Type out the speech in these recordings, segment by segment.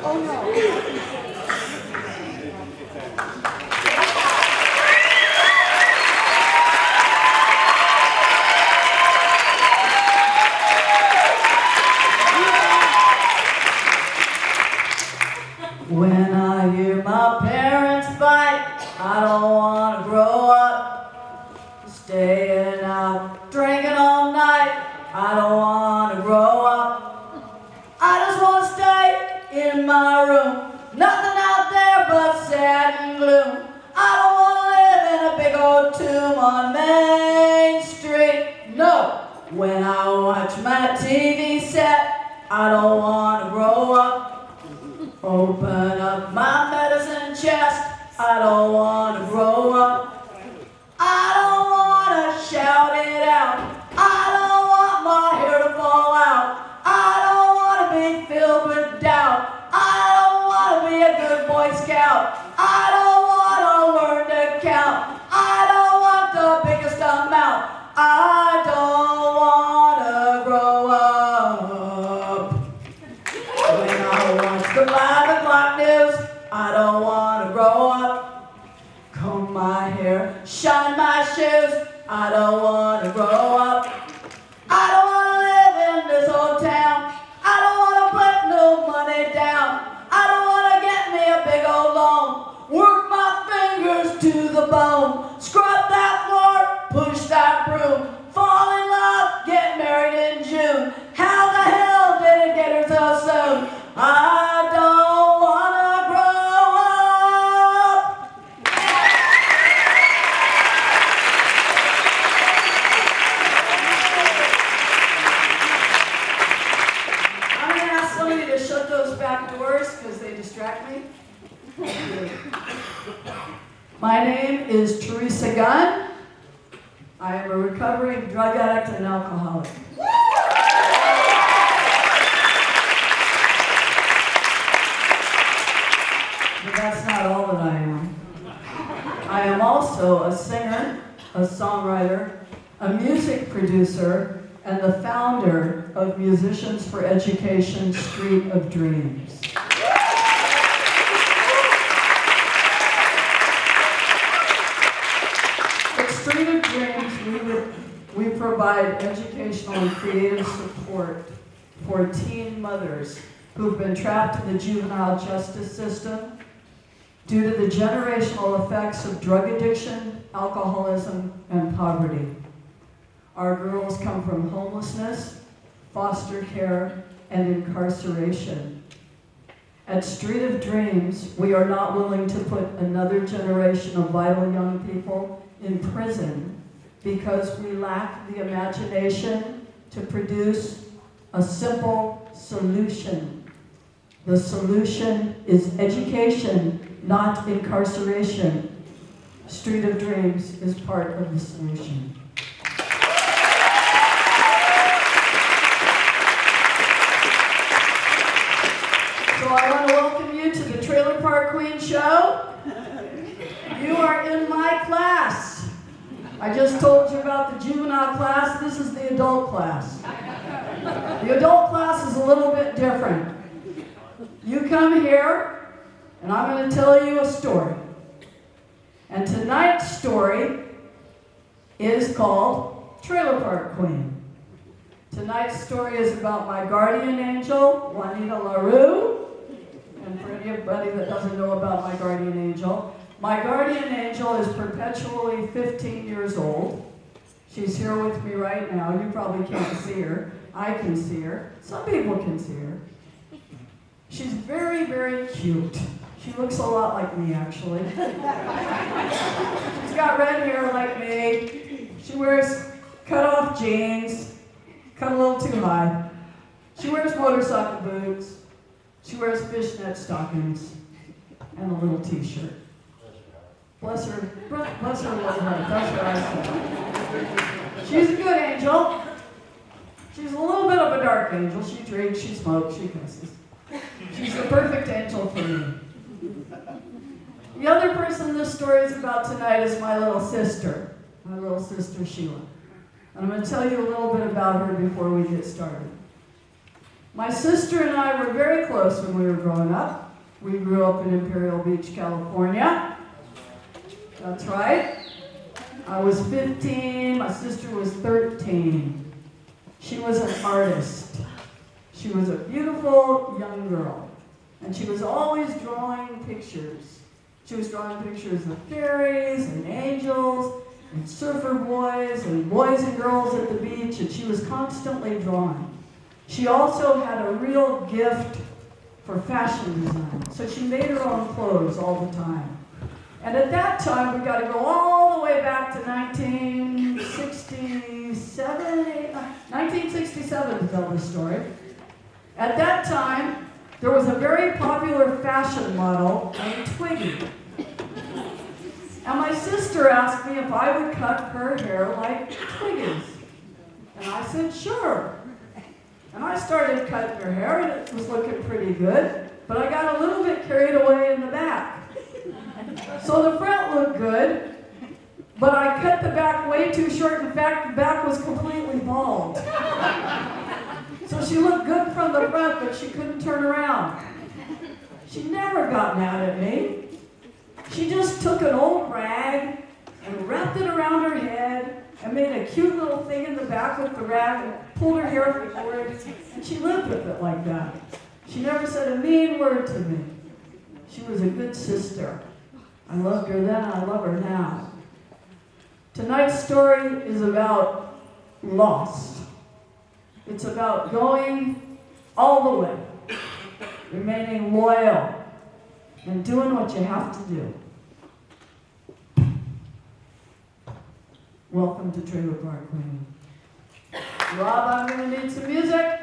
Oh no. When I hear my parents fight, I don't want to grow up. Staying out, drinking all night, I don't want to grow up. I just want to stay in my room. Nothing out there but sad and gloom. I don't want to live in a big old tomb on Main Street. No. When I watch my TV set, I don't want to grow up. Open up my medicine chest, I don't want to grow up. I don't want to shout it out. I don't want my hair to fall out. I don't want to be filled with doubt. I don't want to be a good Boy Scout. I don't want to learn to count. I don't want the biggest amount. I don't want to grow up. When I watch the 5 o'clock news, I don't want to grow up. Comb my hair, shine my shoes, I don't want to grow up. I don't want to live in this old town. I don't want to put no money down. I don't want to get me a big old loan. Work my fingers to the bone. Scrub that floor, push that broom. Fall in love, get married in June. How the hell did it get her so soon? I don't want to grow up. I'm going to ask somebody to shut those back doors because they distract me. My name is TERESA Gunn. I am a recovering drug addict and alcoholic. But that's not all that I am. I am also a singer, a songwriter, a music producer, and the founder of Musicians for Education Street of Dreams. At Street of Dreams, we provide educational and creative support for teen mothers who've been trapped in the juvenile justice system due to the generational effects of drug addiction, alcoholism, and poverty. Our girls come from homelessness, foster care, and incarceration. At Street of Dreams, we are not willing to put another generation of vital young people in prison because we lack the imagination to produce a simple solution. The solution is education, not incarceration. Street of Dreams is part of the solution. So I want to welcome you to the Trailer Park Queen Show. You are in my class. I just told you about the juvenile class. This is the adult class. The adult class is a little bit different. You come here, and I'm going to tell you a story. And tonight's story is called Trailer Park Queen. Tonight's story is about my guardian angel, Juanita LaRue. And for anybody that doesn't know about my guardian angel, my guardian angel is perpetually 15 years old. She's here with me right now. You probably can't see her. I can see her. Some people can see her. She's very, very cute. She looks a lot like me, actually. She's got red hair like me. She wears cut-off jeans, cut a little too high. She wears motorcycle boots. She wears fishnet stockings and a little t-shirt. Bless her little heart. That's what I said. She's a good angel. She's a little bit of a dark angel. She drinks, she smokes, she cusses. She's the perfect angel for me. The other person this story is about tonight is my little sister Sheila. And I'm going to tell you a little bit about her before we get started. My sister and I were very close when we were growing up. We grew up in Imperial Beach, California. That's right. I was 15, my sister was 13. She was an artist. She was a beautiful young girl. And she was always drawing pictures. She was drawing pictures of fairies and angels and surfer boys and boys and girls at the beach, and she was constantly drawing. She also had a real gift for fashion design, so she made her own clothes all the time. And at that time, we got to go all the way back to 1967 to tell this story. At that time, there was a very popular fashion model named Twiggy. And my sister asked me if I would cut her hair like Twiggy's. And I said, sure. And I started cutting her hair, and it was looking pretty good. But I got a little bit carried away in the back. So the front looked good, but I cut the back way too short. In fact, the back was completely bald. So she looked good from the front, but she couldn't turn around. She never got mad at me. She just took an old rag and wrapped it around her head and made a cute little thing in the back with the rag and pulled her hair forward, and she lived with it like that. She never said a mean word to me. She was a good sister. I loved her then, I love her now. Tonight's story is about lost. It's about going all the way, remaining loyal, and doing what you have to do. Welcome to Trailer Park Queen. Rob, I'm going to need some music.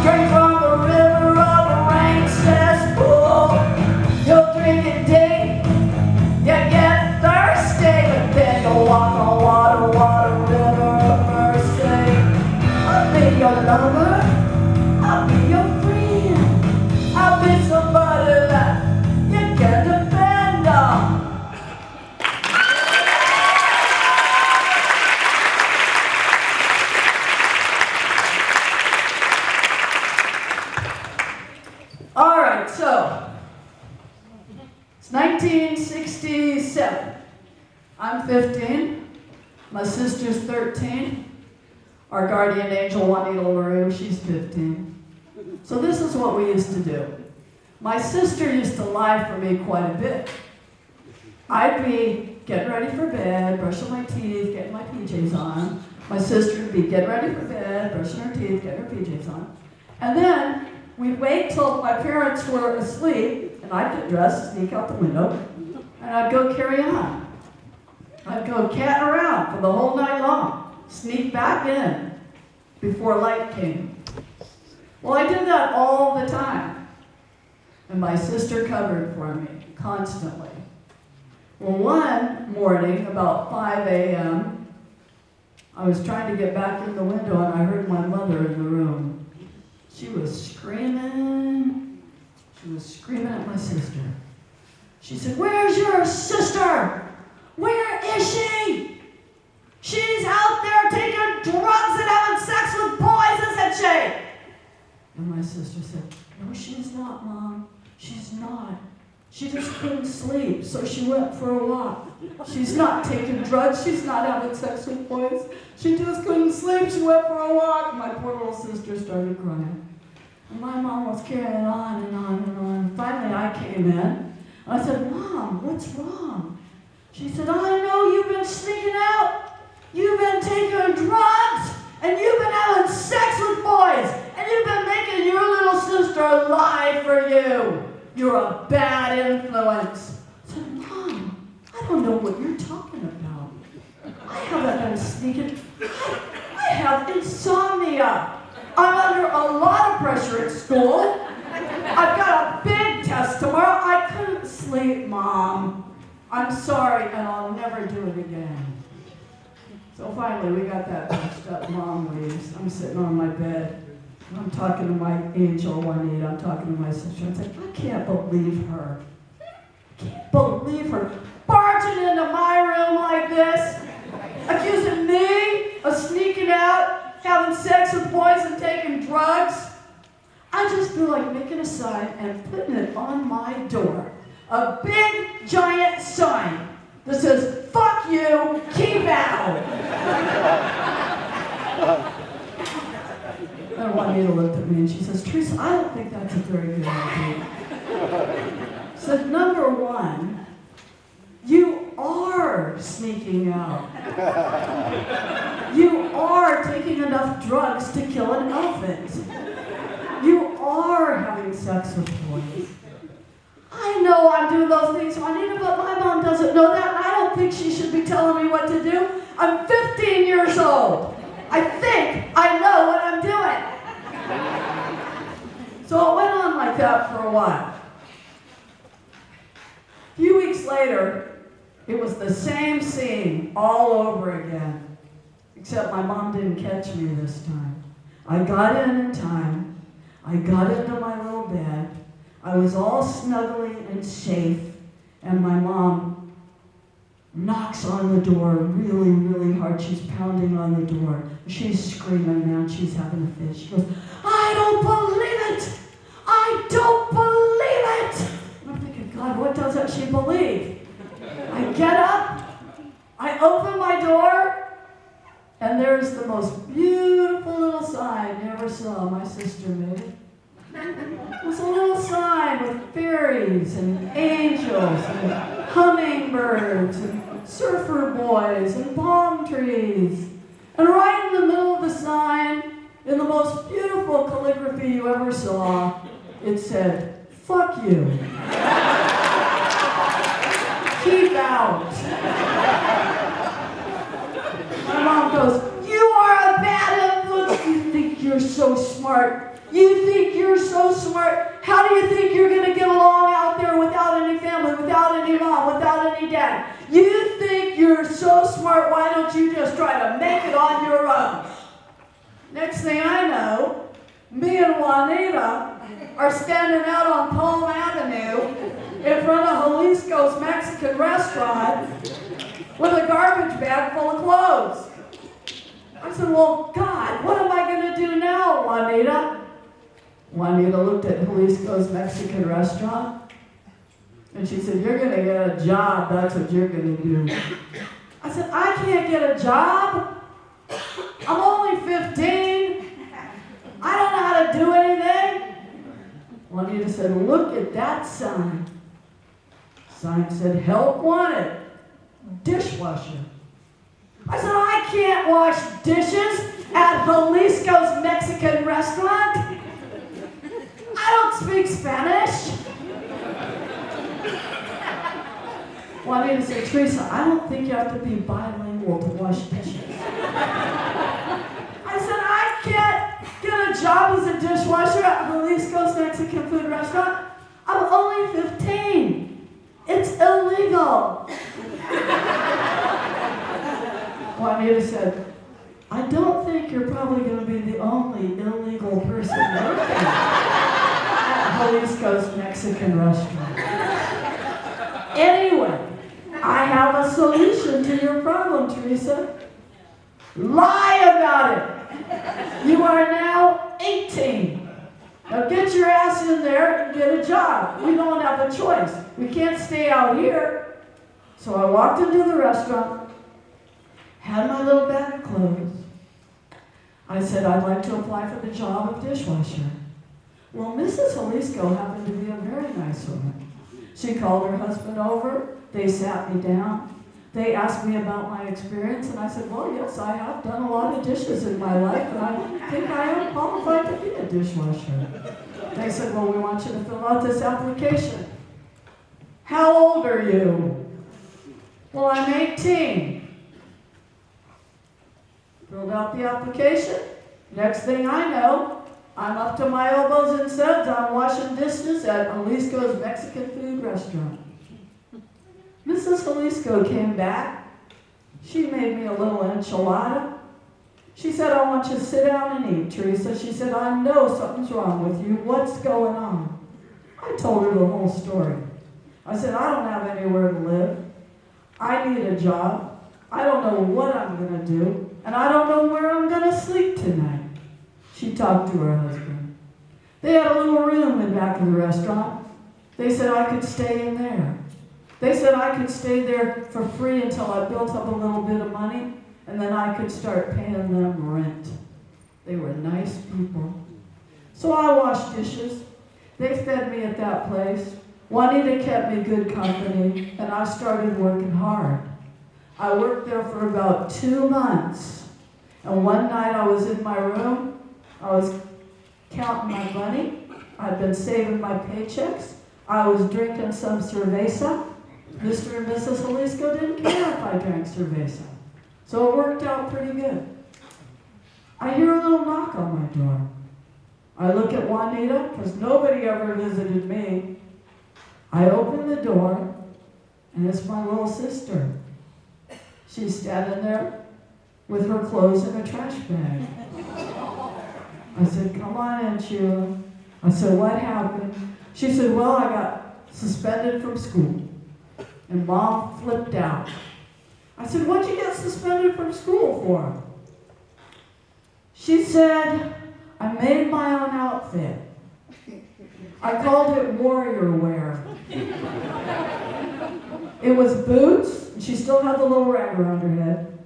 Drink from the river of the rain, says so it's 1967. I'm 15. My sister's 13. Our guardian angel, Juanita LaRue, she's 15. So this is what we used to do. My sister used to lie for me quite a bit. I'd be getting ready for bed, brushing my teeth, getting my PJs on. My sister would be getting ready for bed, brushing her teeth, getting her PJs on. And then we'd wait till my parents were asleep, and I'd get dressed, sneak out the window, and I'd go carry on. I'd go catting around for the whole night long, sneak back in before light came. Well, I did that all the time, and my sister covered for me constantly. Well, one morning, about 5 a.m., I was trying to get back in the window, and I heard my mother in the room. She was screaming. She was screaming at my sister. She said, "Where's your sister? Where is she? She's out there taking drugs and having sex with boys, isn't she?" And my sister said, "No, she's not, Mom. She's not. She just couldn't sleep, so she went for a walk. She's not taking drugs. She's not having sex with boys. She just couldn't sleep. She went for a walk." My poor little sister started crying. And my mom was carrying on and on and on. Finally, I came in. I said, "Mom, what's wrong?" She said, "I know you've been sneaking out. You've been taking drugs, and you've been having sex with boys, and you've been making your little sister lie for you. You're a bad influence." I said, "Mom, I don't know what you're talking about. I haven't been sneaking. I have insomnia. I'm under a lot of pressure at school. I've got a big test tomorrow. I couldn't sleep, Mom. I'm sorry, and I'll never do it again." So finally, we got that patched up. Mom leaves. I'm sitting on my bed. I'm talking to my angel, Juanita. I'm talking to my sister. I'm like, I can't believe her. I can't believe her barging into my room like this, accusing me of sneaking out, having sex with boys and taking drugs. I just feel like making a sign and putting it on my door. A big, giant sign that says, "Fuck you, keep out." And Juanita looked at me and she says, "Teresa, I don't think that's a very good idea." She said, "Number one, you are sneaking out. You are taking enough drugs to kill an elephant. You are having sex with boys. I know I'm doing those things, Juanita, but my mom doesn't know that, and I don't think she should be telling me what to do. I'm 15 years old. I think I know what I'm doing." So it went on like that for a while. A few weeks later, it was the same scene all over again, except my mom didn't catch me this time. I got in time. I got into my little bed. I was all snuggly and safe, and my mom knocks on the door really, really hard. She's pounding on the door. She's screaming now. She's having a fit. She goes, "I don't believe it! I don't believe it!" And I'm thinking, God, what doesn't she believe? I get up, I open my door, and there's the most beautiful little sign you ever saw my sister made. It was a little sign with fairies and angels and hummingbirds and surfer boys and palm trees. And right in the middle of the sign, in the most beautiful calligraphy you ever saw, it said, "Fuck you. Keep out." My mom goes, "You are a bad influence. You think you're so smart. You think you're so smart. How do you think you're going to get along out there without any family, without any mom, without any dad? You think you're so smart. Why don't you just try to make it on your own?" Next thing I know, me and Juanita are standing out on Palm Avenue in front of Jalisco's Mexican restaurant with a garbage bag full of clothes. I said, "Well, God, what am I going to do now, Juanita?" Juanita looked at Jalisco's Mexican restaurant, and she said, "You're going to get a job, that's what you're going to do." I said, "I can't get a job. I'm only 15. I don't know how to do anything." Juanita said, "Look at that sign." Sign said, "Help wanted, dishwasher." I said, "I can't wash dishes at Jalisco's Mexican restaurant. I don't speak Spanish." Juanita said, "Teresa, I don't think you have to be bilingual to wash dishes." I said, "I can't get a job as a dishwasher at Jalisco's Mexican food restaurant. I'm only 15. It's illegal." Juanita said, "I don't think you're probably going to be the only illegal person working at Jalisco's Mexican restaurant. Anyway, I have a solution to your problem, Teresa. Lie about it. You are now 18. Now get your ass in there and get a job. We don't have a choice. We can't stay out here." So I walked into the restaurant, had my little bag of clothes. I said, "I'd like to apply for the job of dishwasher." Well, Mrs. Jalisco happened to be a very nice woman. She called her husband over. They sat me down. They asked me about my experience, and I said, "Well, yes, I have done a lot of dishes in my life, and I think I am qualified to be a dishwasher." They said, "Well, we want you to fill out this application." "How old are you?" "Well, I'm 18. Filled out the application. Next thing I know, I'm up to my elbows in suds. I'm washing dishes at Jalisco's Mexican food restaurant. Mrs. Jalisco came back. She made me a little enchilada. She said, "I want you to sit down and eat, Teresa." She said, "I know something's wrong with you. What's going on?" I told her the whole story. I said, "I don't have anywhere to live. I need a job. I don't know what I'm going to do. And I don't know where I'm going to sleep tonight." She talked to her husband. They had a little room in back of the restaurant. They said I could stay in there. They said I could stay there for free until I built up a little bit of money, and then I could start paying them rent. They were nice people. So I washed dishes. They fed me at that place. Juanita kept me good company, and I started working hard. I worked there for about 2 months. And one night I was in my room. I was counting my money. I'd been saving my paychecks. I was drinking some cerveza. Mr. and Mrs. Jalisco didn't care if I drank cerveza. So it worked out pretty good. I hear a little knock on my door. I look at Juanita, because nobody ever visited me. I open the door, and it's my little sister. She's standing there with her clothes in a trash bag. I said, "Come on in, Sheila." I said, "What happened?" She said, "Well, I got suspended from school." And Mom flipped out. I said, "What'd you get suspended from school for?" She said, "I made my own outfit. I called it warrior wear. It was boots, and she still had the little rag around her head.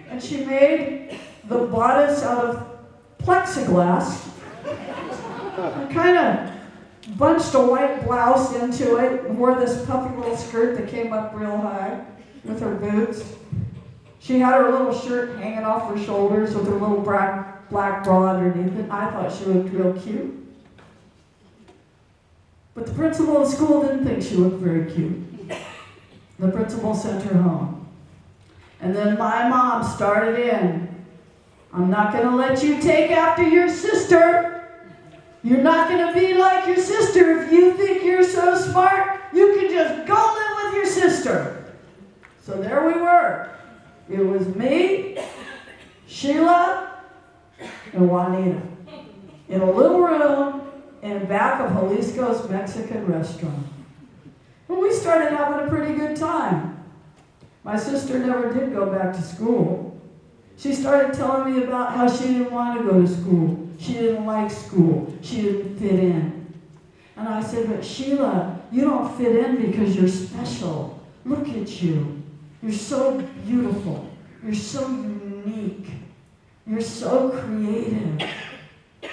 And she made the bodice out of plexiglass, and kind of bunched a white blouse into it, and wore this puffy little skirt that came up real high with her boots. She had her little shirt hanging off her shoulders with her little black bra underneath it. I thought she looked real cute. But the principal of the school didn't think she looked very cute. The principal sent her home. And then my mom started in. "I'm not going to let you take after your sister. You're not going to be like your sister. If you think you're so smart, you can just go live with your sister." So there we were. It was me, Sheila, and Juanita in a little room in back of Jalisco's Mexican restaurant. And we started having a pretty good time. My sister never did go back to school. She started telling me about how she didn't want to go to school. She didn't like school. She didn't fit in. And I said, but Sheila, you don't fit in because you're special. Look at you. You're so beautiful. You're so unique. You're so creative.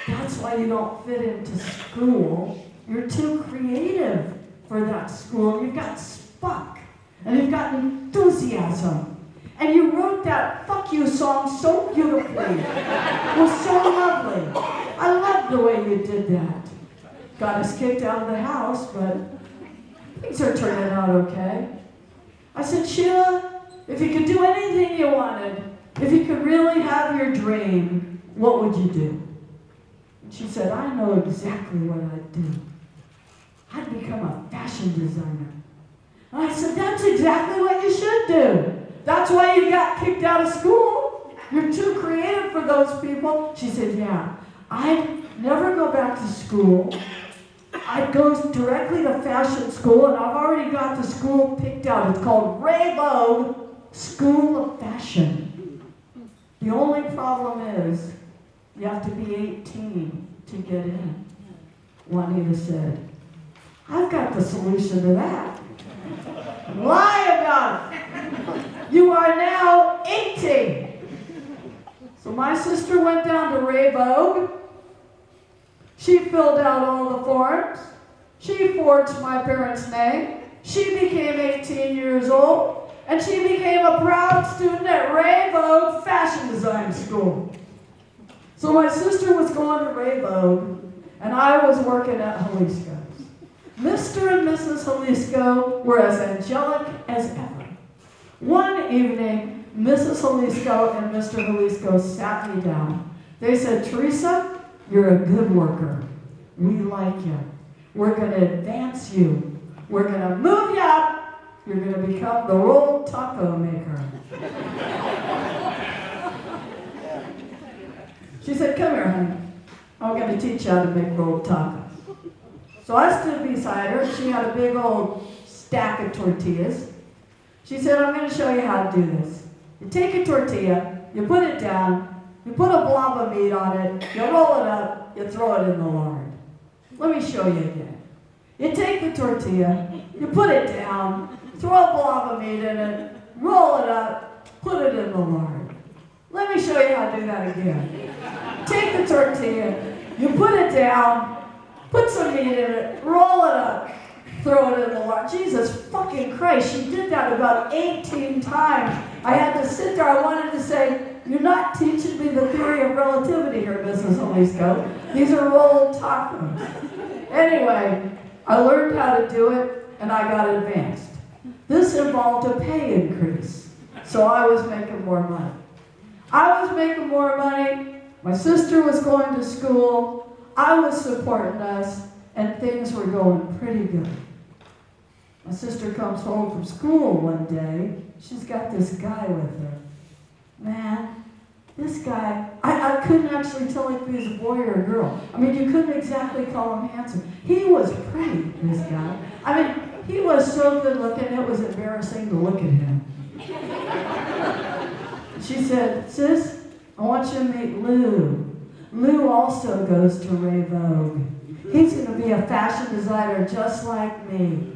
That's why you don't fit into school. You're too creative for that school. You've got spark. And you've got enthusiasm. And you wrote that fuck you song so beautifully. It was so lovely. I loved the way you did that. Got us kicked out of the house, but things are turning out okay. I said, Sheila, if you could do anything you wanted, if you could really have your dream, what would you do? And she said, I know exactly what I'd do. I'd become a fashion designer. And I said, that's exactly what you should do. That's why you got kicked out of school. You're too creative for those people. She said, yeah, I'd never go back to school. I'd go directly to fashion school, and I've already got the school picked out. It's called Ray Vogue School of Fashion. The only problem is you have to be 18 to get in. Juanita said, I've got the solution to that. Lie about it. You are now 18. So my sister went down to Ray Vogue. She filled out all the forms. She forged my parents' name. She became 18 years old. And she became a proud student at Ray Vogue Fashion Design School. So my sister was going to Ray Vogue, and I was working at Jalisco's. Mr. and Mrs. Jalisco were as angelic as ever. One evening, Mrs. Jalisco and Mr. Jalisco sat me down. They said, Teresa, you're a good worker. We like you. We're going to advance you. We're going to move you up. You're going to become the rolled taco maker. She said, come here, honey. I'm going to teach you how to make rolled tacos. So I stood beside her. She had a big old stack of tortillas. She said, I'm going to show you how to do this. You take a tortilla, you put it down, you put a blob of meat on it, you roll it up, you throw it in the lard. Let me show you again. You take the tortilla, you put it down, throw a blob of meat in it, roll it up, put it in the lard. Let me show you how to do that again. Take the tortilla, you put it down, put some meat in it, roll it up, throw it in the lard. Jesus fucking Christ, she did that about 18 times. I had to sit there, I wanted to say, you're not teaching me the theory of relativity here, Mrs. Jalisco. These are rolled tacos. Anyway, I learned how to do it, and I got advanced. This involved a pay increase, so I was making more money. I was making more money, my sister was going to school, I was supporting us, and things were going pretty good. My sister comes home from school one day. She's got this guy with her. Man, this guy, I couldn't actually tell if he was a boy or a girl. I mean, you couldn't exactly call him handsome. He was pretty, this guy. I mean, he was so good looking, it was embarrassing to look at him. She said, sis, I want you to meet Lou. Lou also goes to Ray Vogue. He's going to be a fashion designer just like me.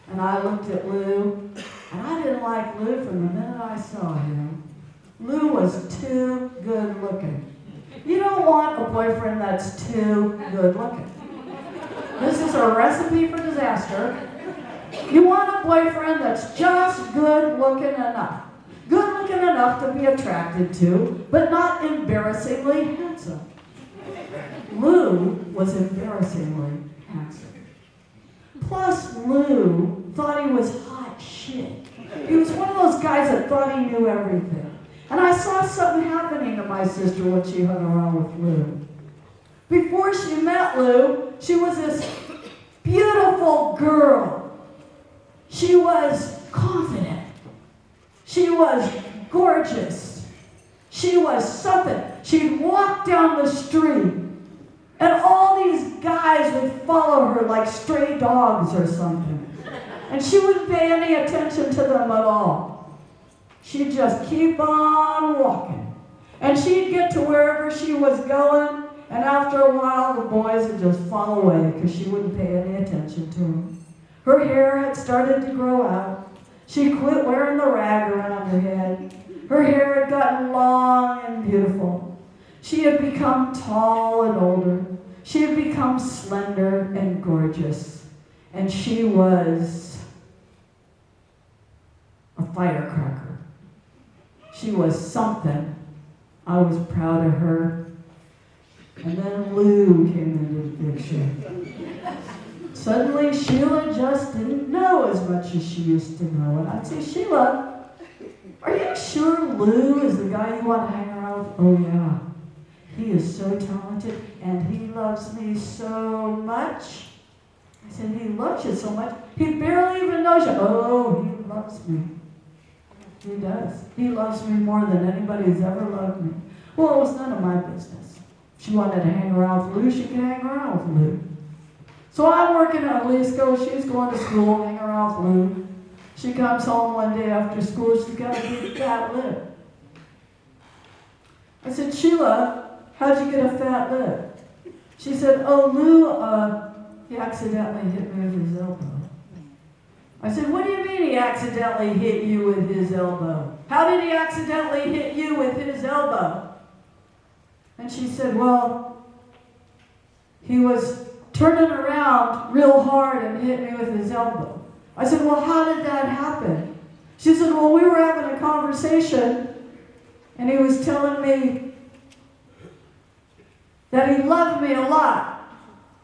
And I looked at Lou, and I didn't like Lou from the minute I saw him. Lou was too good looking. You don't want a boyfriend that's too good looking. This is a recipe for disaster. You want a boyfriend that's just good looking enough. Good looking enough to be attracted to, but not embarrassingly handsome. Lou was embarrassingly handsome. Plus, Lou thought he was hot shit. He was one of those guys that thought he knew everything. And I saw something happening to my sister when she hung around with Lou. Before she met Lou, she was this beautiful girl. She was confident. She was gorgeous. She was something. She'd walk down the street, and all these guys would follow her like stray dogs or something. And she wouldn't pay any attention to them at all. She'd just keep on walking. And she'd get to wherever she was going, and after a while the boys would just fall away because she wouldn't pay any attention to them. Her hair had started to grow out. She quit wearing the rag around her head. Her hair had gotten long and beautiful. She had become tall and older. She had become slender and gorgeous. And she was a firecracker. She was something. I was proud of her. And then Lou came into the picture. Suddenly, Sheila just didn't know as much as she used to know. And I'd say, Sheila, are you sure Lou is the guy you want to hang around with? Oh, yeah. He is so talented, and he loves me so much. I said, he loves you so much, he barely even knows you. Oh, he loves me. He does. He loves me more than anybody's ever loved me. Well, it was none of my business. If she wanted to hang around with Lou, she could hang around with Lou. So I'm working at Jalisco. She's going to school, hang around with Lou. She comes home one day after school. She's got a big fat lip. I said, Sheila, how'd you get a fat lip? She said, oh, Lou, he accidentally hit me with his elbow. I said, what do you mean he accidentally hit you with his elbow? How did he accidentally hit you with his elbow? And she said, well, he was turning around real hard and hit me with his elbow. I said, well, how did that happen? She said, well, we were having a conversation, and he was telling me that he loved me a lot,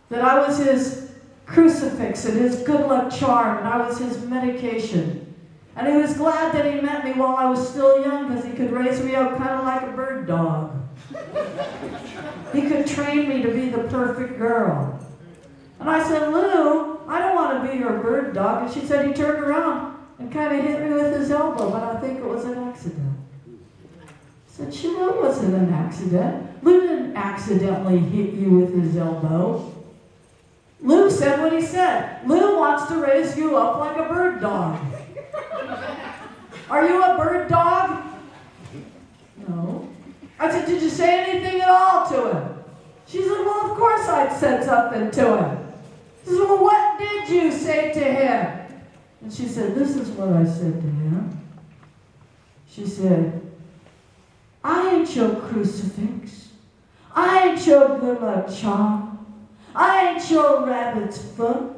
that I was his crucifix and his good luck charm, and I was his medication. And he was glad that he met me while I was still young because he could raise me up kind of like a bird dog. He could train me to be the perfect girl. And I said, Lou, I don't want to be your bird dog. And she said he turned around and kind of hit me with his elbow, but I think it was an accident. I said, Sheila, it wasn't an accident. Lou didn't accidentally hit you with his elbow. Lou said what he said. Lou wants to raise you up like a bird dog. Are you a bird dog? No. I said, did you say anything at all to him? She said, well, of course I'd said something to him. She said, well, what did you say to him? And she said, this is what I said to him. She said, I ain't your crucifix. I ain't your good luck charm. I ain't your rabbit's foot.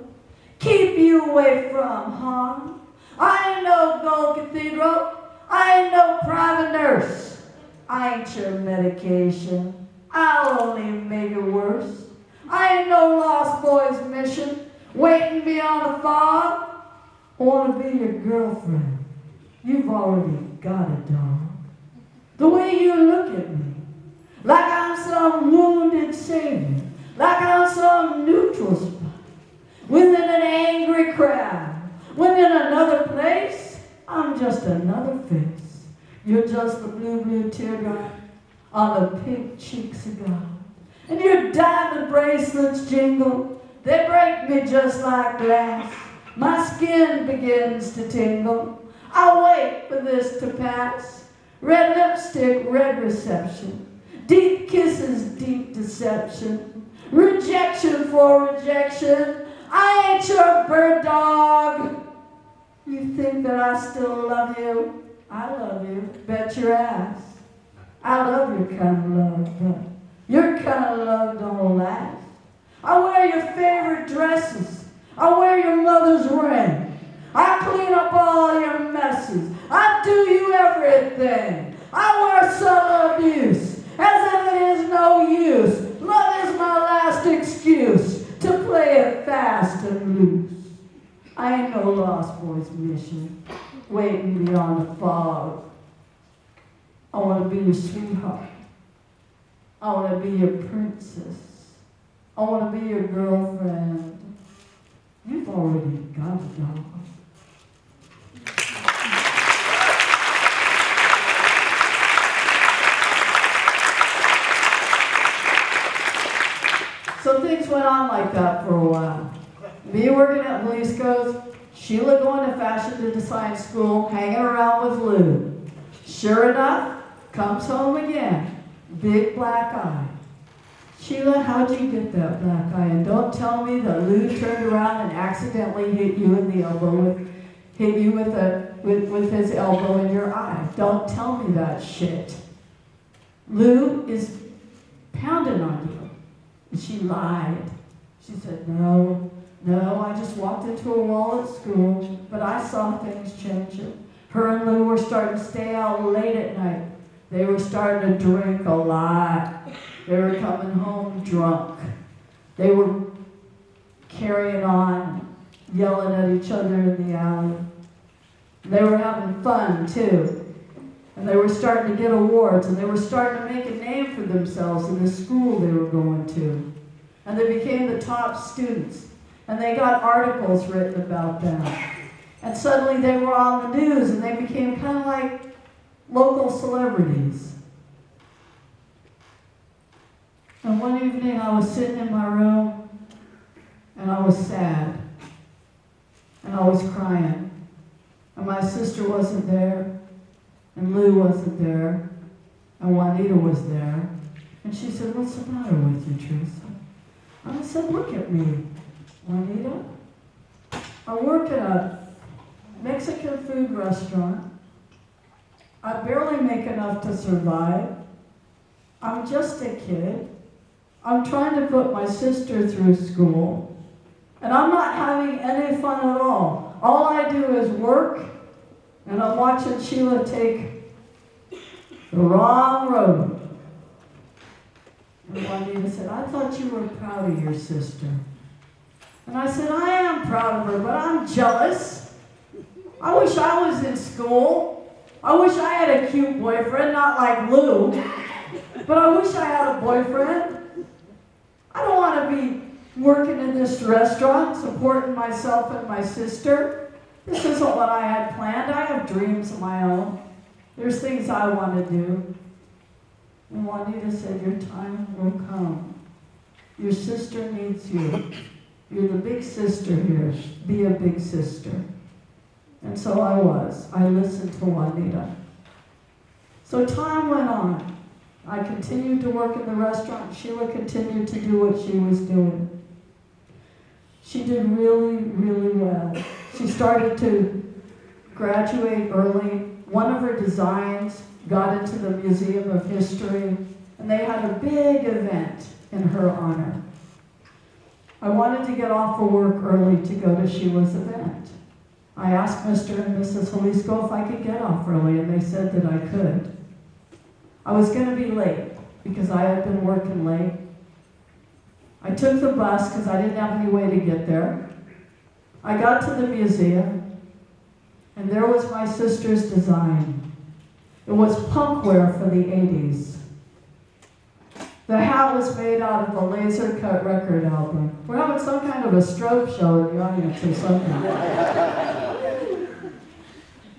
Keep you away from harm. I ain't no gold cathedral. I ain't no private nurse. I ain't your medication. I'll only make it worse. I ain't no lost boy's mission waiting beyond the fog. I want to be your girlfriend. You've already got a dog. The way you look at me, like I'm some wounded savior, like I'm some neutral spot, within an angry crowd, within another place, I'm just another face. You're just the blue teardrop on the pink cheeks of God. And your diamond bracelets jingle, they break me just like glass. My skin begins to tingle. I wait for this to pass. Red lipstick, red reception. Deep kisses, deep deception. Rejection for rejection. I ain't your bird dog. You think that I still love you? I love you. Bet your ass. I love your kind of love, but your kind of love don't last. I wear your favorite dresses. I wear your mother's ring. I clean up all your messes. I do you everything. I wear subtle abuse as if it is no use. Love is my last excuse to play it fast and loose. I ain't no lost boy's mission waiting beyond the fog. I want to be your sweetheart. I want to be your princess. I want to be your girlfriend. You've already got a dog. So things went on like that for a while. Me working at Jalisco's, Sheila going to fashion design school, hanging around with Lou. Sure enough, comes home again, big black eye. Sheila, how'd you get that black eye? And don't tell me that Lou turned around and accidentally hit you in the elbow, hit you with his elbow in your eye. Don't tell me that shit. Lou is pounding on you. And she lied. She said, no, I just walked into a wall at school, but I saw things changing. Her and Lou were starting to stay out late at night. They were starting to drink a lot. They were coming home drunk. They were carrying on, yelling at each other in the alley. They were having fun too. And they were starting to get awards, and they were starting to make a name for themselves in the school they were going to. And they became the top students. And they got articles written about them. And suddenly they were on the news, and they became kind of like local celebrities. And one evening I was sitting in my room, and I was sad. And I was crying. And my sister wasn't there, and Lou wasn't there, and Juanita was there. And she said, what's the matter with you, Teresa? And I said, look at me, Juanita. I work at a Mexican food restaurant. I barely make enough to survive. I'm just a kid. I'm trying to put my sister through school. And I'm not having any fun at all. All I do is work, and I'm watching Sheila take the wrong road. And Juanita said, I thought you were proud of your sister. And I said, I am proud of her, but I'm jealous. I wish I was in school. I wish I had a cute boyfriend, not like Lou. But I wish I had a boyfriend. I don't want to be working in this restaurant, supporting myself and my sister. This isn't what I had planned. I have dreams of my own. There's things I want to do. And Juanita said, your time will come. Your sister needs you. You're the big sister here. Be a big sister. And so I was. I listened to Juanita. So time went on. I continued to work in the restaurant. Sheila continued to do what she was doing. She did really, really well. She started to graduate early. One of her designs got into the Museum of History, and they had a big event in her honor. I wanted to get off of work early to go to Sheila's event. I asked Mr. and Mrs. Jalisco if I could get off early, and they said that I could. I was going to be late because I had been working late. I took the bus because I didn't have any way to get there. I got to the museum, and there was my sister's design. It was punk wear for the 80s. The hat was made out of a laser cut record album. We're having some kind of a strobe show in the audience or something.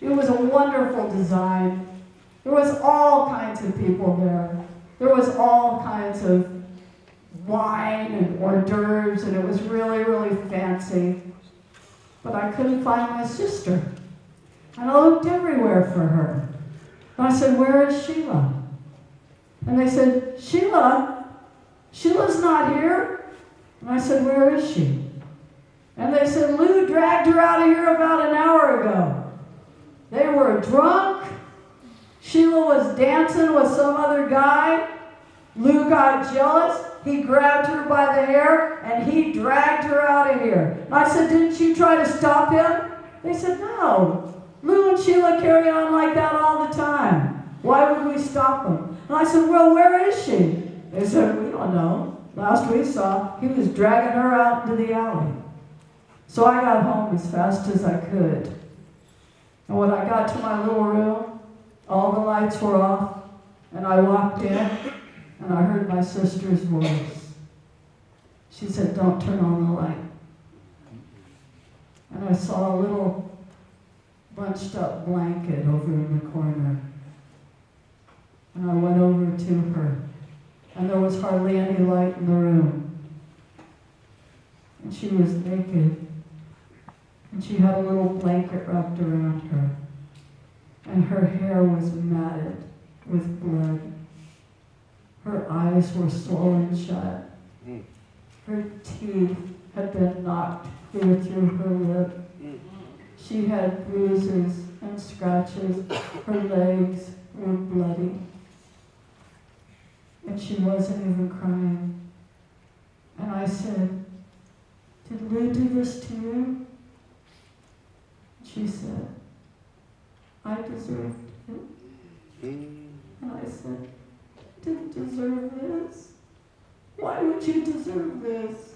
It was a wonderful design. There was all kinds of people there. There was all kinds of wine and hors d'oeuvres, and it was really, really fancy. But I couldn't find my sister. And I looked everywhere for her. And I said, where is Sheila? And they said, Sheila? Sheila's not here. And I said, where is she? And they said, Lou dragged her out of here about an hour ago. They were drunk. Sheila was dancing with some other guy. Lou got jealous. He grabbed her by the hair, and he dragged her out of here. And I said, didn't you try to stop him? They said, no. Lou and Sheila carry on like that all the time. Why would we stop them? And I said, well, where is she? They said, we don't know. Last we saw, he was dragging her out into the alley. So I got home as fast as I could. And when I got to my little room, all the lights were off, and I walked in, and I heard my sister's voice. She said, don't turn on the light. And I saw a little bunched up blanket over in the corner. And I went over to her, and there was hardly any light in the room. And she was naked, and she had a little blanket wrapped around her. And her hair was matted with blood. Her eyes were swollen shut. Her teeth had been knocked clear through her lip. She had bruises and scratches. Her legs were bloody. And she wasn't even crying. And I said, "Did Lou do this to you?" She said, "I deserved it." And I said, "Didn't deserve this? Why would you deserve this?"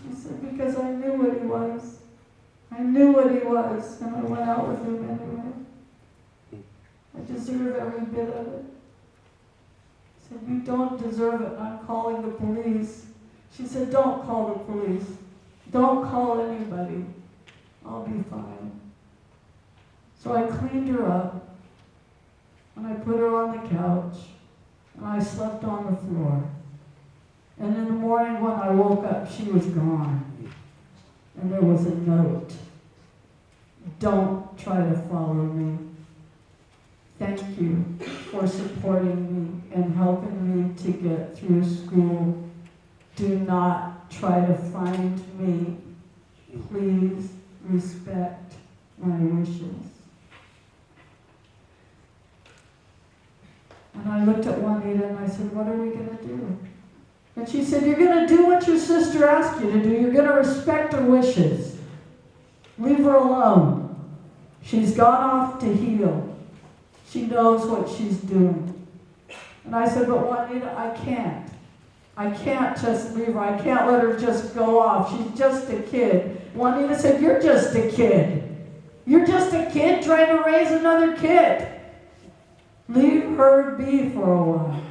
She said, "Because I knew what he was. I knew what he was, and I went out with him anyway. I deserve every bit of it." I said, "You don't deserve it. I'm calling the police." She said, "Don't call the police. Don't call anybody. I'll be fine." So I cleaned her up, and I put her on the couch, and I slept on the floor. And in the morning when I woke up, she was gone. And there was a note. "Don't try to follow me. Thank you for supporting me and helping me to get through school. Do not try to find me. Please respect my wishes." And I looked at Juanita and I said, "What are we going to do?" And she said, "You're going to do what your sister asked you to do. You're going to respect her wishes. Leave her alone. She's gone off to heal. She knows what she's doing." And I said, "But Juanita, I can't. I can't just leave her. I can't let her just go off. She's just a kid." Juanita said, "You're just a kid. You're just a kid trying to raise another kid. Leave her be for a while."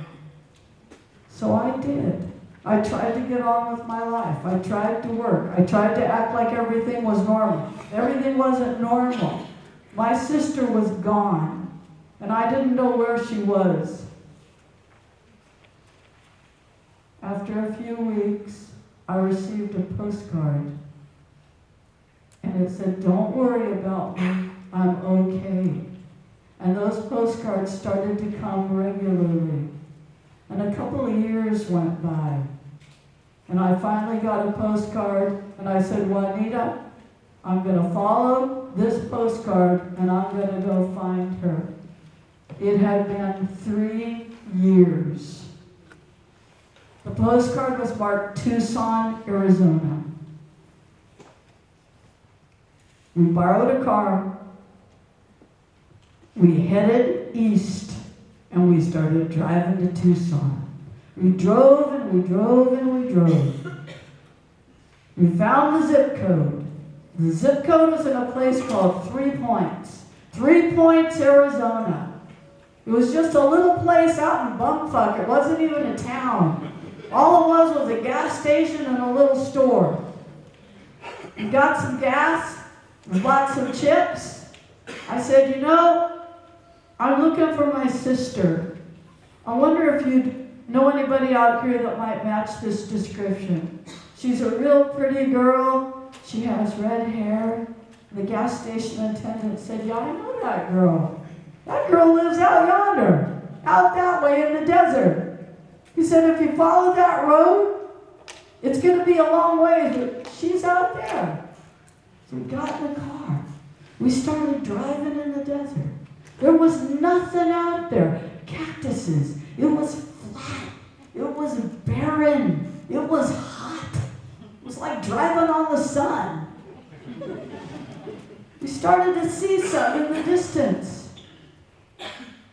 So I did. I tried to get on with my life. I tried to work. I tried to act like everything was normal. Everything wasn't normal. My sister was gone, and I didn't know where she was. After a few weeks, I received a postcard, and it said, "Don't worry about me, I'm okay." And those postcards started to come regularly. And a couple of years went by. And I finally got a postcard, and I said, "Juanita, I'm going to follow this postcard, and I'm going to go find her." It had been 3 years. The postcard was marked Tucson, Arizona. We borrowed a car. We headed east, and we started driving to Tucson. We drove and we drove and we drove. We found the zip code. The zip code was in a place called 3 Points. 3 Points, Arizona. It was just a little place out in bumfuck. It wasn't even a town. All it was a gas station and a little store. We got some gas. We bought some chips. I said, "You know, I'm looking for my sister. I wonder if you'd know anybody out here that might match this description. She's a real pretty girl. She has red hair." The gas station attendant said, "Yeah, I know that girl. That girl lives out yonder, out that way in the desert." He said, "If you follow that road, it's going to be a long ways, but she's out there." So we got in the car. We started driving in the desert. There was nothing out there. Cactuses. It was flat. It was barren. It was hot. It was like driving on the sun. We started to see some in the distance.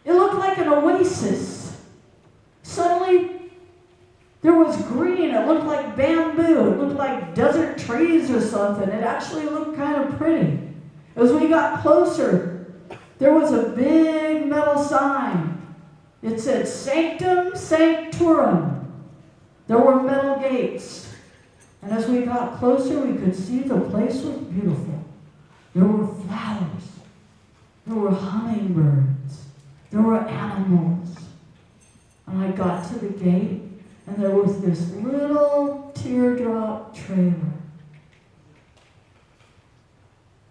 It looked like an oasis. Suddenly, there was green. It looked like bamboo. It looked like desert trees or something. It actually looked kind of pretty. As we got closer, there was a big metal sign. It said, "Sanctum Sanctorum." There were metal gates. And as we got closer, we could see the place was beautiful. There were flowers. There were hummingbirds. There were animals. And I got to the gate, and there was this little teardrop trailer.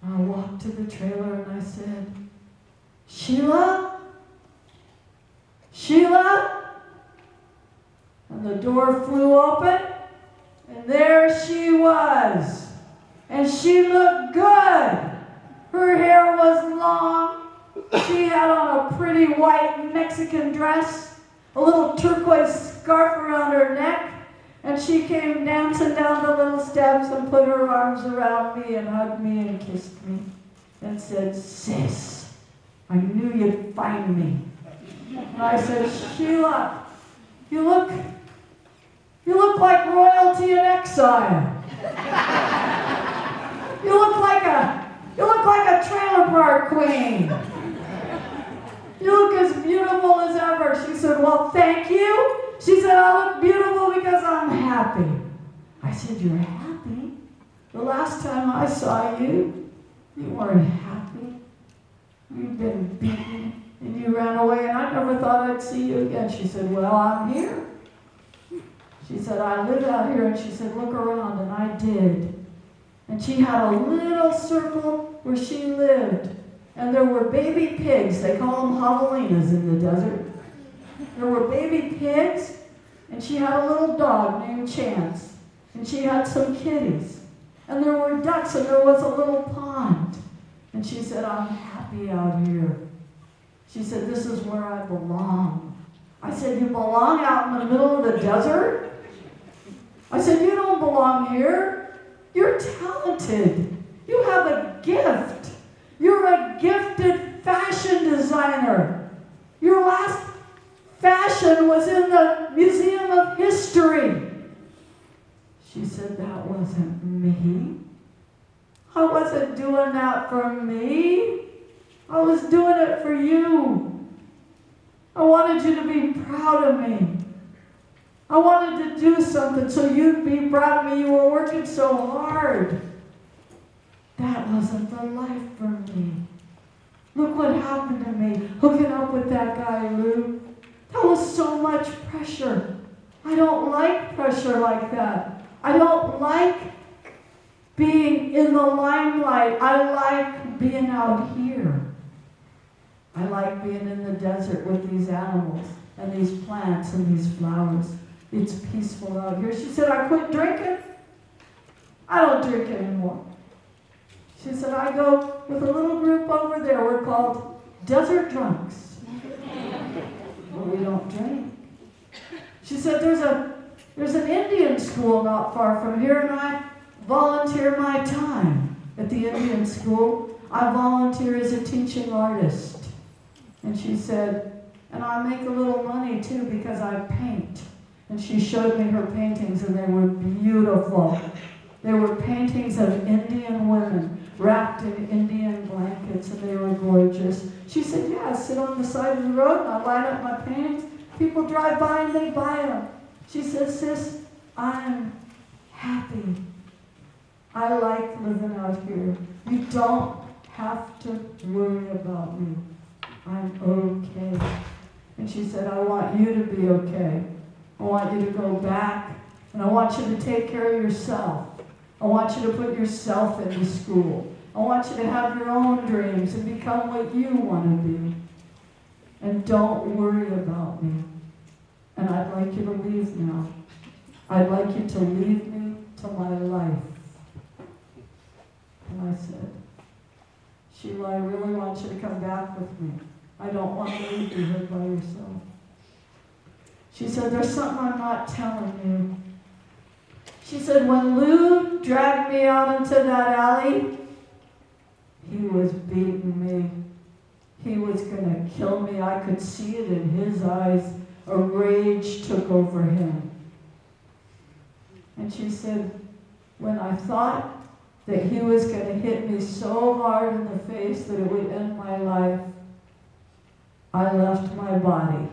And I walked to the trailer and I said, "Sheila? Sheila?" And the door flew open, and there she was. And she looked good. Her hair was long. She had on a pretty white Mexican dress, a little turquoise scarf around her neck, and she came dancing down the little steps and put her arms around me and hugged me and kissed me and said, "Sis, I knew you'd find me." And I said, "Sheila, you look like royalty in exile. You look like a trailer park queen. You look as beautiful as ever." She said, "Well, thank you." She said, "I look beautiful because I'm happy." I said, "You're happy? The last time I saw you, you weren't happy. You've been beaten and you ran away, and I never thought I'd see you again." She said, "Well, I'm here." She said, "I live out here," and she said, "Look around," and I did. And she had a little circle where she lived, and there were baby pigs. They call them javelinas in the desert. There were baby pigs, and she had a little dog named Chance, and she had some kitties, and there were ducks, and there was a little pond. And she said, "I'm happy out here." She said, "This is where I belong." I said, "You belong out in the middle of the desert?" I said, "You don't belong here. You're talented. You have a gift. You're a gifted fashion designer. Your last fashion was in the Museum of History." She said, "That wasn't me. I wasn't doing that for me. I was doing it for you. I wanted you to be proud of me. I wanted to do something so you'd be proud of me. You were working so hard. That wasn't the life for me. Look what happened to me hooking up with that guy, Lou. That was so much pressure. I don't like pressure like that. I don't like being in the limelight. I like being out here. I like being in the desert with these animals and these plants and these flowers. It's peaceful out here." She said, "I quit drinking. I don't drink anymore." She said, "I go with a little group over there. We're called Desert Drunks. But we don't drink." She said, there's an Indian school not far from here, and I volunteer my time at the Indian school. I volunteer as a teaching artist." And she said, "And I make a little money too because I paint." And she showed me her paintings, and they were beautiful. They were paintings of Indian women wrapped in Indian blankets, and they were gorgeous. She said, "Yeah, I sit on the side of the road and I line up my paintings. People drive by and they buy them." She said, "Sis, I'm happy. I like living out here. You don't have to worry about me. I'm okay." And she said, "I want you to be okay. I want you to go back, and I want you to take care of yourself. I want you to put yourself into school. I want you to have your own dreams and become what you want to be. And don't worry about me. And I'd like you to leave now. I'd like you to leave me to my life." And I said, "Sheila, I really want you to come back with me. I don't want to leave you here by yourself." She said, "There's something I'm not telling you." She said, "When Lou dragged me out into that alley, he was beating me. He was going to kill me. I could see it in his eyes. A rage took over him." And she said, "When I thought that he was going to hit me so hard in the face that it would end my life, I left my body.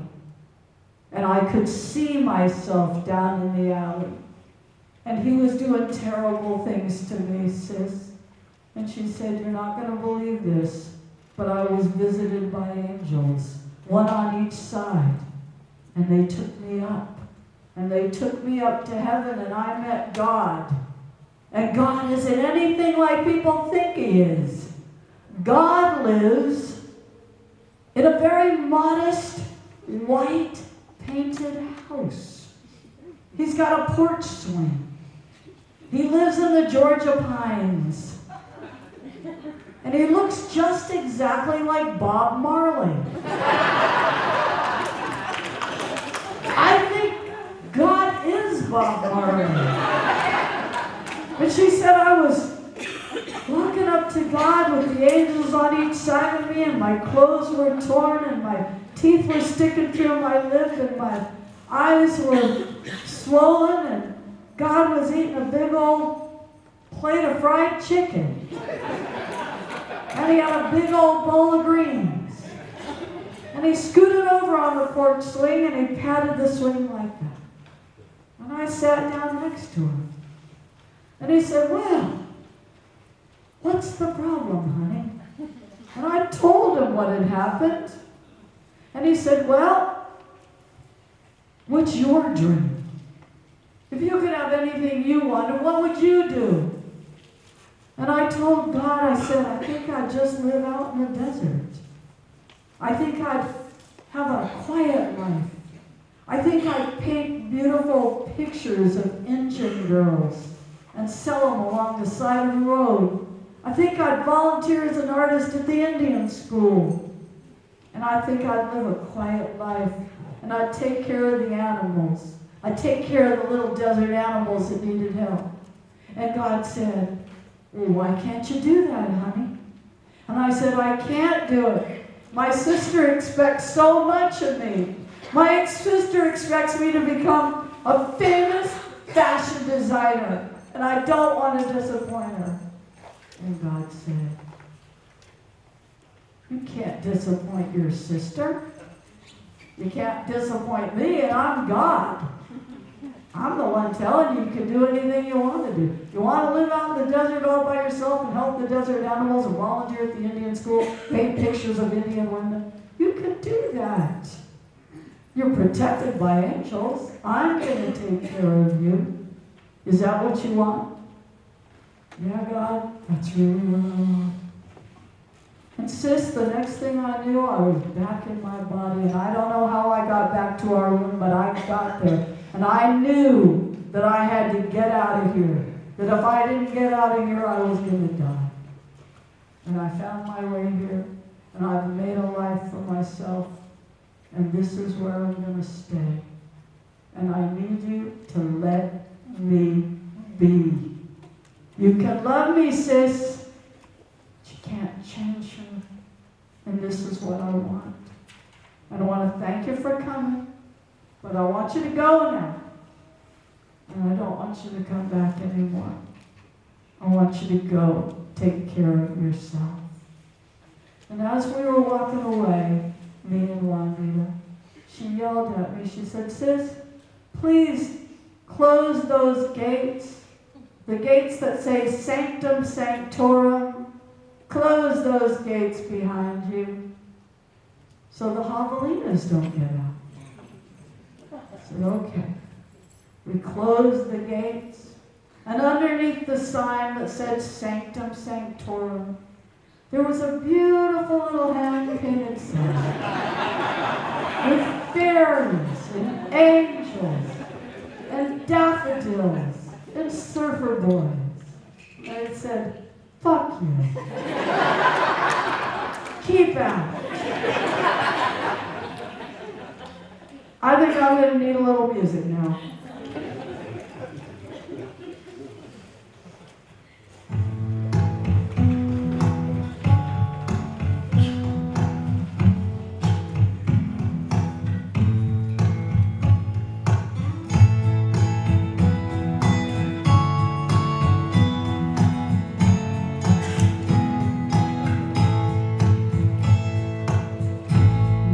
And I could see myself down in the alley. And he was doing terrible things to me, sis." And she said, "You're not going to believe this, but I was visited by angels, one on each side. And they took me up. And they took me up to heaven, and I met God. And God isn't anything like people think he is. God lives in a very modest, white, painted house. He's got a porch swing. He lives in the Georgia Pines. And he looks just exactly like Bob Marley. I think God is Bob Marley. And she said I was walking up to God with the angels on each side of me, and my clothes were torn, and my teeth were sticking through my lip, and my eyes were swollen, and God was eating a big old plate of fried chicken. And he had a big old bowl of greens. And he scooted over on the porch swing, and he patted the swing like that. And I sat down next to him. And he said, well, what's the problem, honey? And I told him what had happened. And he said, well, what's your dream? If you could have anything you wanted, what would you do? And I told God, I said, I think I'd just live out in the desert. I think I'd have a quiet life. I think I'd paint beautiful pictures of Indian girls and sell them along the side of the road. I think I'd volunteer as an artist at the Indian school. And I think I'd live a quiet life. And I'd take care of the animals. I'd take care of the little desert animals that needed help. And God said, well, why can't you do that, honey? And I said, I can't do it. My sister expects so much of me. My sister expects me to become a famous fashion designer. And I don't want to disappoint her. And God said, you can't disappoint your sister. You can't disappoint me, and I'm God. I'm the one telling you can do anything you want to do. You want to live out in the desert all by yourself and help the desert animals and volunteer at the Indian school, paint pictures of Indian women? You can do that. You're protected by angels. I'm going to take care of you. Is that what you want? Yeah, God, that's really what I want. And sis, the next thing I knew, I was back in my body, and I don't know how I got back to our room, but I got there. And I knew that I had to get out of here. That if I didn't get out of here, I was going to die. And I found my way here, and I've made a life for myself, and this is where I'm going to stay. And I need you to let me be. You can love me, sis, but you can't change me. And this is what I want. And I want to thank you for coming. But I want you to go now. And I don't want you to come back anymore. I want you to go take care of yourself. And as we were walking away, me and Juanita, she yelled at me. She said, sis, please close those gates. The gates that say Sanctum Sanctorum. Close those gates behind you so the javelinas don't get out. I said, okay. We closed the gates, and underneath the sign that said Sanctum Sanctorum, there was a beautiful little hand-painted sign with fairies and angels and daffodils and surfer boys. And it said, fuck you. Keep out. I think I'm going to need a little music now.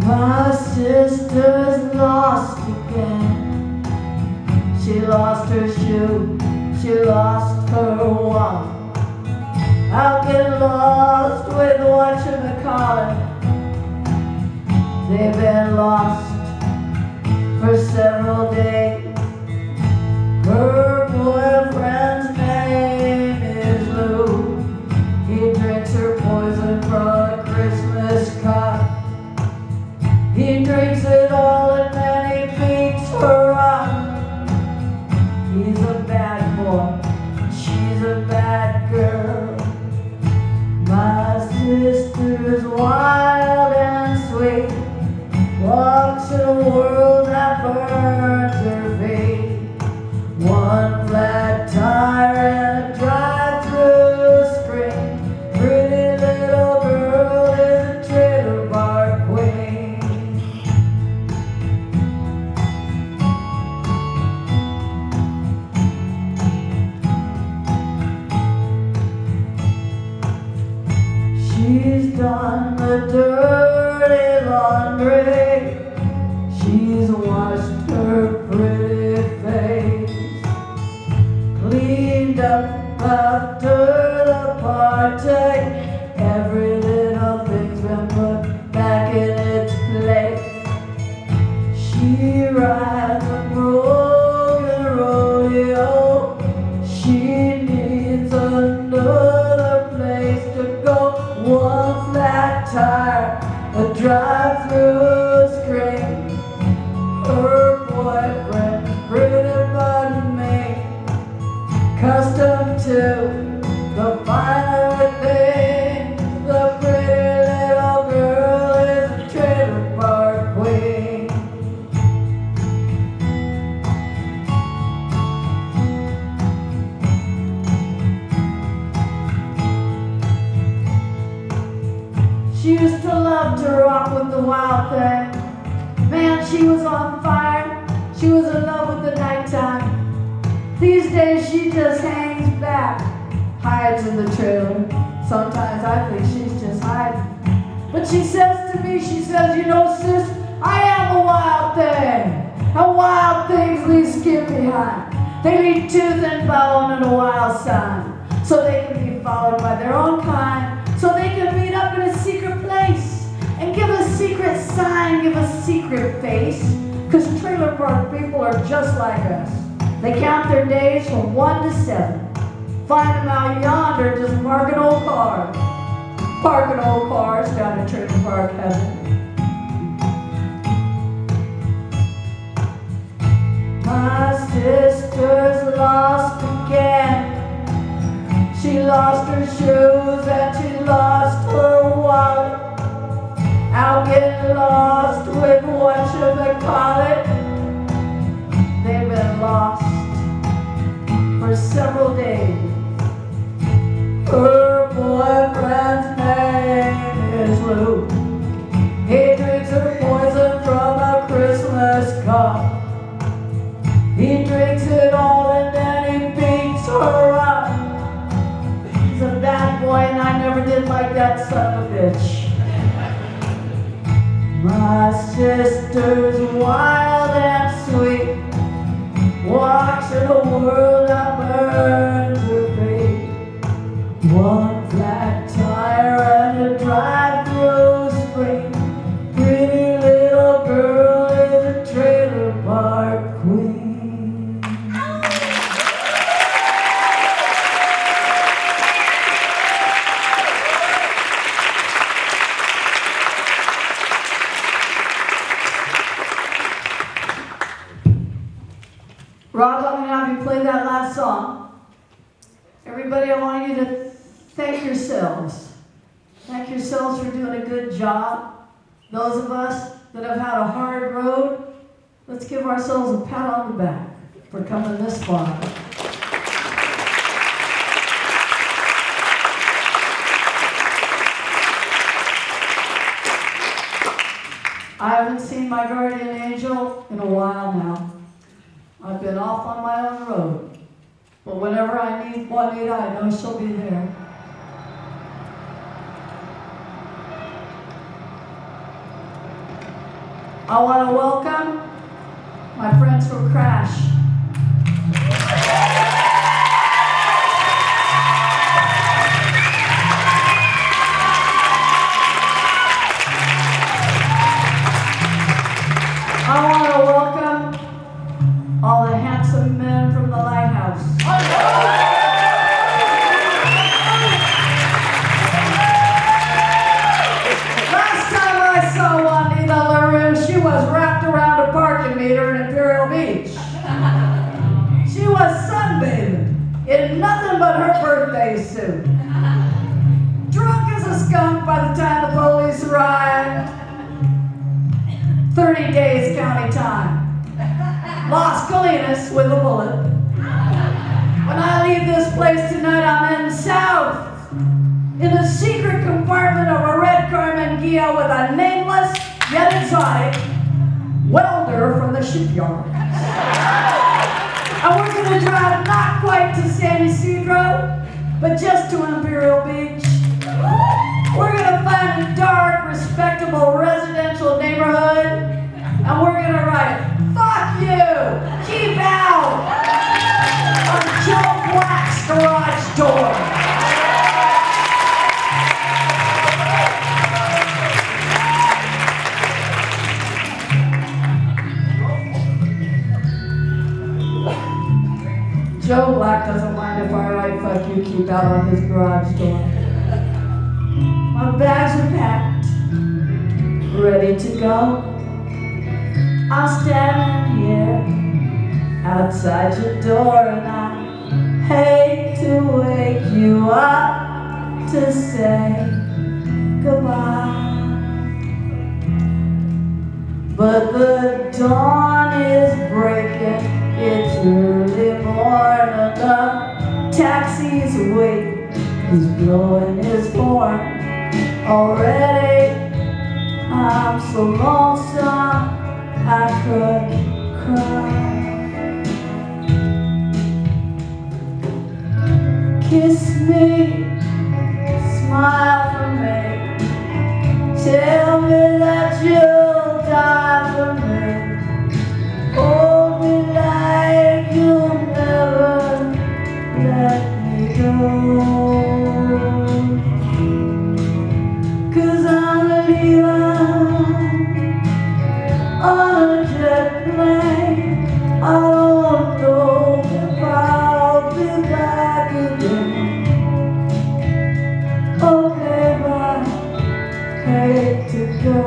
My sister's lost again. She lost her shoe, she lost her wallet. I'll get lost with whatchamacallit. They've been lost for several days. Her boyfriend's name is Lou. He drinks her poison from a Christmas cup. He drinks it all and then he beats her up. walks in a world that burns her feet. One flat tire and a drive-through screen. Pretty little girl is a trailer park queen. She's done the dirty laundry. She's washed her pretty face, cleaned up after the party. Every little thing's been put back in its place. She rides a broken rodeo. She needs another place to go. One flat tire, a drive-through screen. Her boyfriend, pretty but me, accustomed to the finer things. The pretty little girl is a trailer park queen. She used to love to rock with the wild thing. Man, she was on fire. She was in love with the nighttime. These days she just hangs back, hides in the trailer. Sometimes I think she's just hiding. But she says to me, she says, you know, sis, I am a wild thing. And wild things leave skin behind. They leave tooth and bone and a wild sign. So they can be followed by their own kind. So they can meet up in a secret place and give a secret sign, give a secret face. Because trailer park people are just like us. They count their days from 1 to 7. Find them out yonder just parking old cars. Parking old cars down in trailer park heaven. My sister's lost again. She lost her shoes and she lost her wallet. I'll get lost with whatchamacallit. They've been lost for several days. Her boyfriend's name is Lou. He drinks her poison from a Christmas cup. He drinks it all and then he beats her up. He's a bad boy and I never did like that son of a bitch. My sister's wild and sweet, walks in a world that burns her feet. One flat tire and a drive-through screen. Pretty little girl is a trailer park queen. Rob, I'm going to have you play that last song. Everybody, I want you to thank yourselves. Thank yourselves for doing a good job. Those of us that have had a hard road, let's give ourselves a pat on the back for coming this far. I haven't seen my guardian angel in a while now. I've been off on my own road. But whenever I need Juanita, I know she'll be there. I want to welcome my friends from Crash. I want to welcome all the handsome men from the Lighthouse. Last time I saw Juanita LaRue, she was wrapped around a parking meter in Imperial Beach. She was sunbathing in nothing but her birthday suit. Drunk as a skunk by the time the police arrived. 30 days Salinas with a bullet. When I leave this place tonight, I'm in south, in a secret compartment of a red Carmen Ghia with a nameless yet exotic welder from the shipyard. And we're gonna drive not quite to San Isidro, but just to Imperial Beach. We're gonna find a dark, respectable residential neighborhood, and we're gonna write, "Fuck you! Keep out!" on Joe Black's garage door. Joe Black doesn't mind if I write "fuck you, keep out" on his garage door. My bags are packed, ready to go. I'm standing here outside your door, and I hate to wake you up to say goodbye. But the dawn is breaking, it's early morning, the taxi's waiting, he's blowing his horn. Already I'm so lonesome I could cry. Kiss me, smile for me, tell me that you'll die for me. Hold me like you'll never let me go. 'Cause I'm leaving on a jet plane. I don't know if I'll be back again. Oh babe, I hate to go.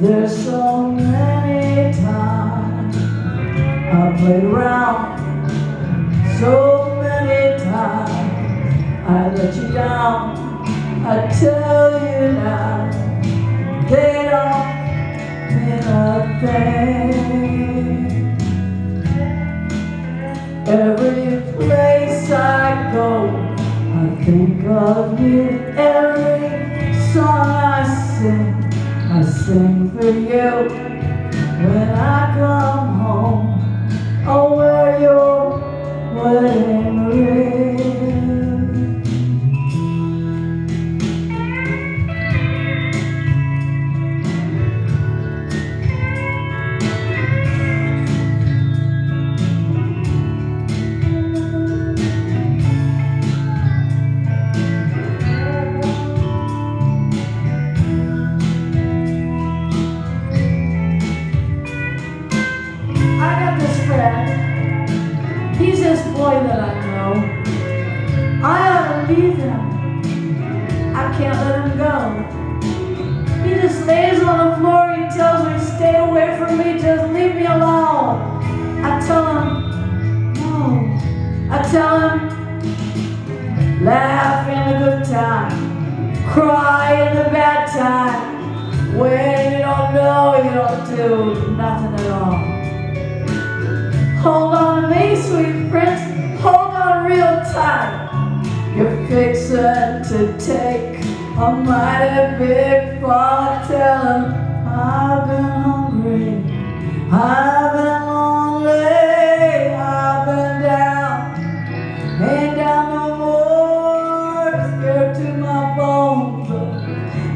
There's so many times I played around, so many times I let you down. I tell you now, they don't mean a thing. Every place I go, I think of you. Every song I sing for you. When I come home, I'll wear your wedding ring. He's this boy that I know. I ought to leave him. I can't let him go. He just lays on the floor. He tells me, "Stay away from me. Just leave me alone." I tell him, "No." I tell him, laugh in the good time, cry in the bad time. When you don't know, you don't do nothing at all. Hold on to me, sweet prince, hold on real tight. You're fixing to take a mighty big fall. Tell him I've been hungry, I've been lonely, I've been down, ain't down no more, scared to my bones,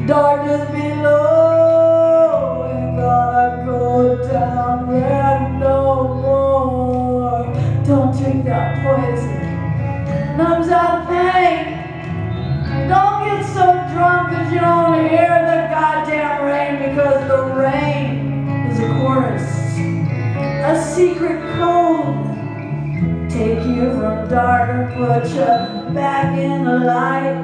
darkness below, ain't gonna go down there no more. Don't drink that poison, numbs out pain. Don't get so drunk that you don't hear the goddamn rain, because the rain is a chorus, a secret code. Take you from dark and put you back in the light.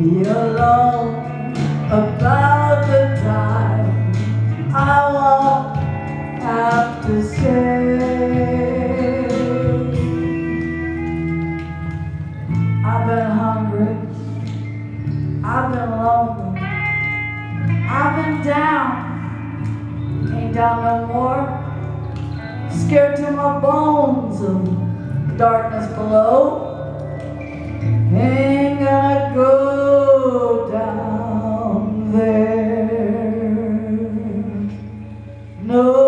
be alone about the time I won't have to say. I've been hungry, I've been lonely, I've been down, ain't down no more, scared to my bones of darkness below. Ain't gonna go down there, no.